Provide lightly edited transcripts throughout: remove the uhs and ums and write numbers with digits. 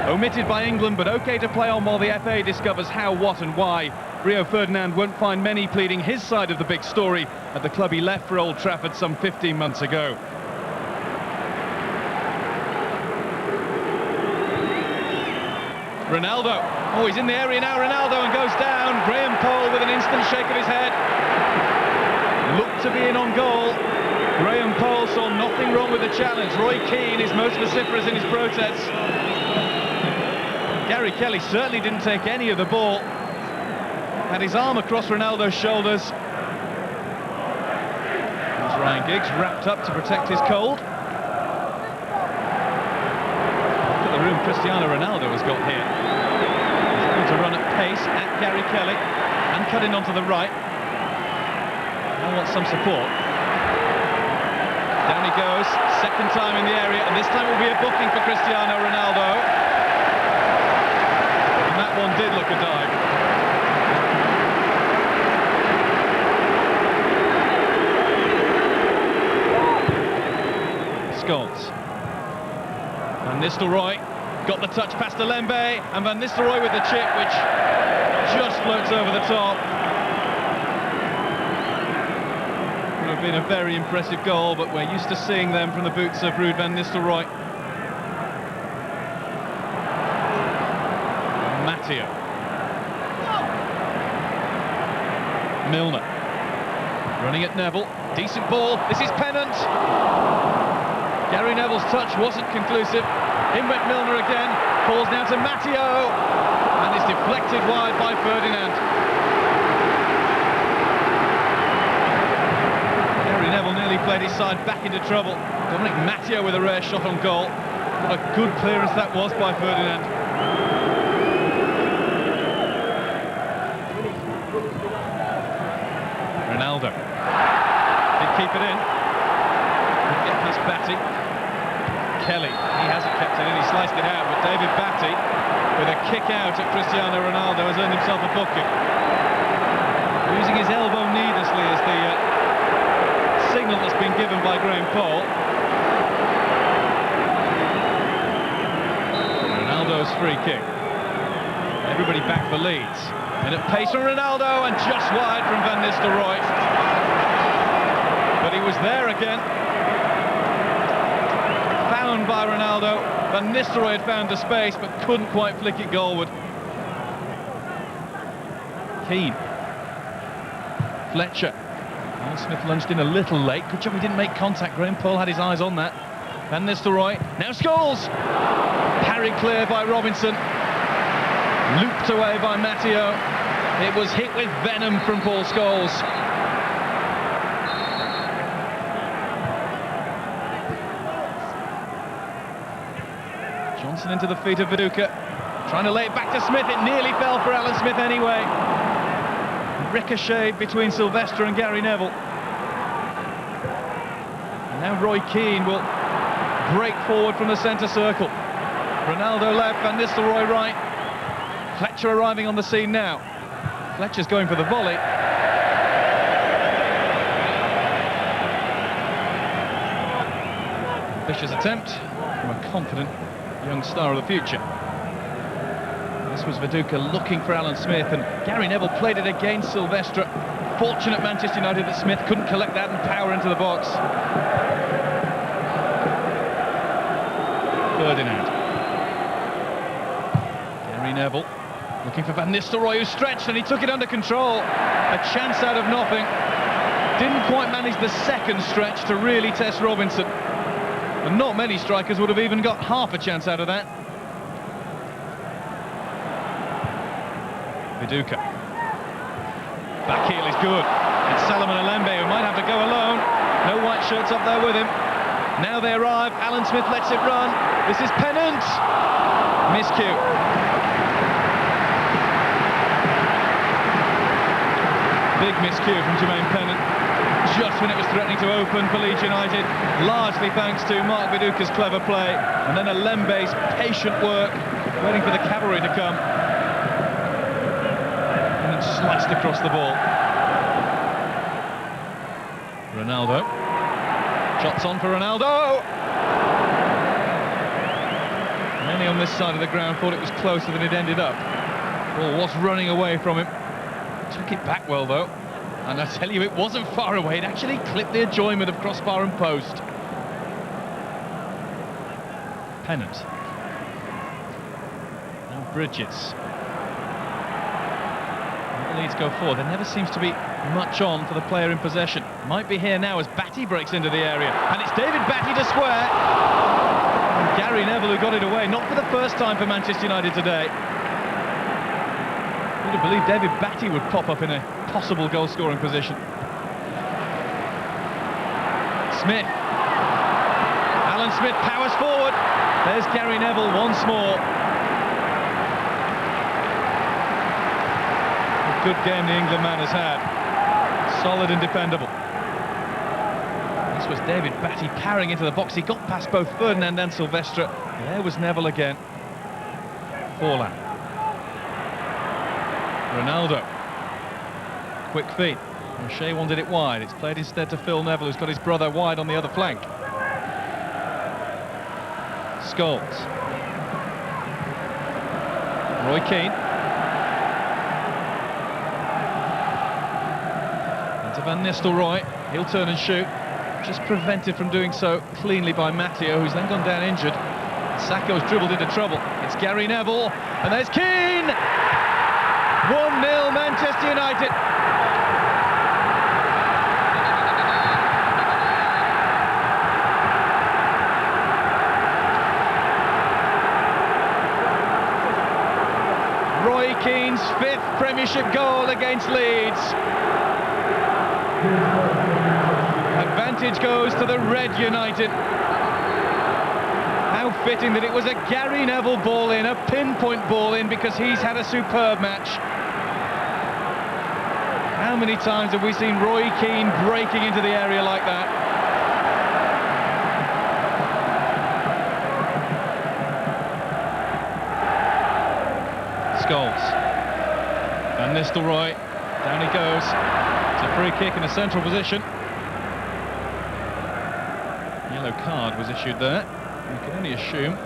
Omitted by England, but OK to play on while the FA discovers how, what and why. Rio Ferdinand won't find many pleading his side of the big story at the club he left for Old Trafford some 15 months ago. Ronaldo. Oh, he's in the area now, Ronaldo, and goes down. Graham Poll with an instant shake of his head. Looked to be in on goal. Graham Poll saw nothing wrong with the challenge. Roy Keane is most vociferous in his protests. Gary Kelly certainly didn't take any of the ball. Had his arm across Ronaldo's shoulders. There's Ryan Giggs wrapped up to protect his cold. Look at the room Cristiano Ronaldo has got here. He's going to run at pace at Gary Kelly and cut in onto the right. Now wants some support. Down he goes, second time in the area, and this time will be a booking for Cristiano Ronaldo. And that one did look a dive. Scholes. Van Nistelrooy got the touch past Alembe, and Van Nistelrooy with the chip, which just floats over the top. Would have been a very impressive goal, but we're used to seeing them from the boots of Ruud van Nistelrooy. Matteo. Milner. Running at Neville. Decent ball. This is Pennant. Gary Neville's touch wasn't conclusive. In went Milner again. Falls down to Matteo. And is deflected wide by Ferdinand. Gary Neville nearly played his side back into trouble. Dominic Matteo with a rare shot on goal. What a good clearance that was by Ferdinand. Ronaldo. Did keep it in. Didn't get past Batty. Kelly, he hasn't kept it in, he sliced it out, but David Batty, with a kick out at Cristiano Ronaldo, has earned himself a booking. Using his elbow needlessly as the signal that's been given by Graham Poll. Ronaldo's free kick. Everybody back for Leeds. And at pace from Ronaldo, and just wide from Van Nistelrooy. But he was there again. Found by Ronaldo. Van Nistelrooy had found the space, but couldn't quite flick it goalward. Keane. Fletcher. Alan Smith lunged in a little late. Good job he didn't make contact. Graham Poll had his eyes on that. Van Nistelrooy. Now Scholes. Parried clear by Robinson. Looped away by Matteo. It was hit with venom from Paul Scholes. Johnson into the feet of Viduka, trying to lay it back to Smith. It nearly fell for Alan Smith anyway. Ricocheted between Sylvester and Gary Neville. And now Roy Keane will break forward from the centre circle. Ronaldo left, Van Nistelrooy right. Fletcher arriving on the scene now. Fletcher's going for the volley. Vicious attempt from a confident young star of the future. This was Viduka looking for Alan Smith, and Gary Neville played it against Sylvester. Fortunate Manchester United that Smith couldn't collect that and power into the box. Ferdinand. Gary Neville looking for Van Nistelrooy, who stretched, and he took it under control. A chance out of nothing. Didn't quite manage the second stretch to really test Robinson. And not many strikers would have even got half a chance out of that. Viduka. Back heel is good. It's Salomon Alembe who might have to go alone. No white shirts up there with him. Now they arrive. Alan Smith lets it run. This is Pennant. Miscue. Big miscue from Jermaine Pennant. Just when it was threatening to open for Leeds United, largely thanks to Mark Viduka's clever play, and then Alembe's patient work, waiting for the cavalry to come, and then sliced across the ball. Ronaldo. Shots on for Ronaldo! Many on this side of the ground thought it was closer than it ended up. Ball was running away from him. Took it back well, though. And I tell you, it wasn't far away. It actually clipped the enjoyment of crossbar and post. Pennant. Now Bridges. The Leeds go forward. There never seems to be much on for the player in possession. Might be here now as Batty breaks into the area. And it's David Batty to square. And Gary Neville who got it away. Not for the first time for Manchester United today. Would have believed David Batty would pop up in a possible goal-scoring position. Smith. Alan Smith powers forward. There's Gary Neville once more. A good game the England man has had. Solid and dependable. This was David Batty powering into the box. He got past both Ferdinand and Silvestre. There was Neville again. Forlan. Ronaldo. Quick feet. O'Shea wanted it wide. It's played instead to Phil Neville, who's got his brother wide on the other flank. Scholes. Roy Keane. Into Van Nistelrooy. He'll turn and shoot. Just prevented from doing so cleanly by Matteo, who's then gone down injured. Sakho's dribbled into trouble. It's Gary Neville. And there's Keane! 1-0 Manchester United. Roy Keane's 5th Premiership goal against Leeds. Advantage goes to the Red United. How fitting that it was a Gary Neville ball in, a pinpoint ball in, because he's had a superb match. How many times have we seen Roy Keane breaking into the area like that? Scholes. Van Nistelrooy. Down he goes. It's a free kick in a central position. Yellow card was issued there. You can only assume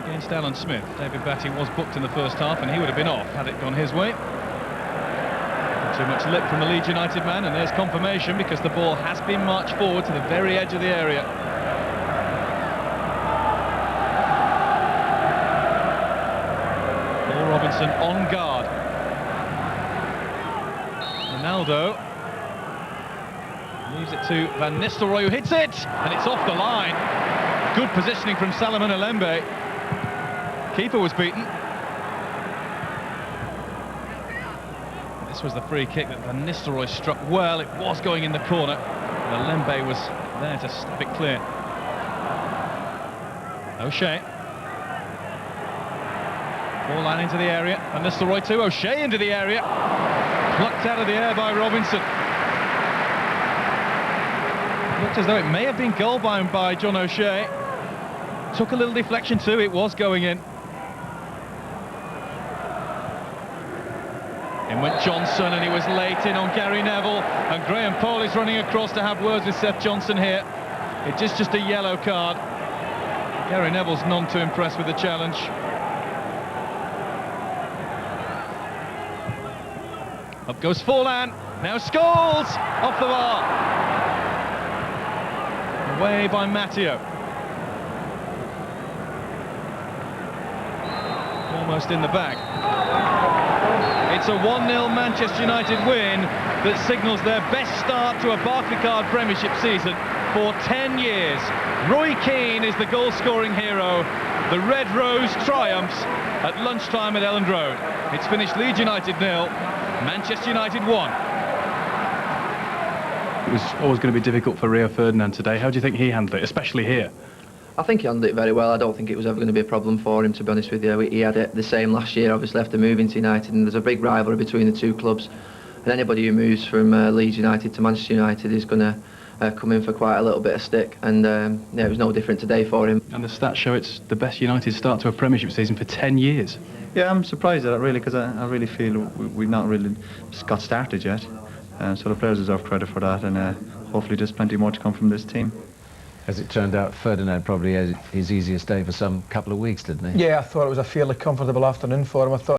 against Alan Smith. David Batty was booked in the first half and he would have been off had it gone his way. Not too much lip from the Leeds United man, and there's confirmation because the ball has been marched forward to the very edge of the area. Paul Robinson on guard. Ronaldo leaves it to Van Nistelrooy, who hits it, and it's off the line. Good positioning from Salomon Alembe. Keeper was beaten. This was the free kick that Van Nistelrooy struck well. It was going in the corner. Alembe was there to stop it clear. O'Shea. Ball into the area. Van Nistelrooy too. O'Shea into the area. Plucked out of the air by Robinson. Looked as though it may have been goal-bound by John O'Shea. Took a little deflection too, it was going in. In went Johnson, and he was late in on Gary Neville, and Graham Poll is running across to have words with Seth Johnson here. It's just a yellow card. Gary Neville's none too impressed with the challenge. Up goes Forlan, now Scholes, off the bar. Away by Matteo. Almost in the bag. It's a 1-0 Manchester United win that signals their best start to a Barclaycard Premiership season for 10 years. Roy Keane is the goal-scoring hero. The Red Rose triumphs at lunchtime at Elland Road. It's finished Leeds United 0, Manchester United 1. It was always going to be difficult for Rio Ferdinand today. How do you think he handled it, especially here? I think he handled it very well. I don't think it was ever going to be a problem for him, to be honest with you. He had it the same last year, obviously, after moving to United, and there's a big rivalry between the two clubs. And anybody who moves from Leeds United to Manchester United is going to come in for quite a little bit of stick. And yeah, it was no different today for him. And the stats show it's the best United start to a Premiership season for 10 years. Yeah, I'm surprised at that, really, because I really feel we've not really got started yet. So the players deserve credit for that, and hopefully there's plenty more to come from this team. As it turned out, Ferdinand probably had his easiest day for some couple of weeks, didn't he? Yeah, I thought it was a fairly comfortable afternoon for him. I thought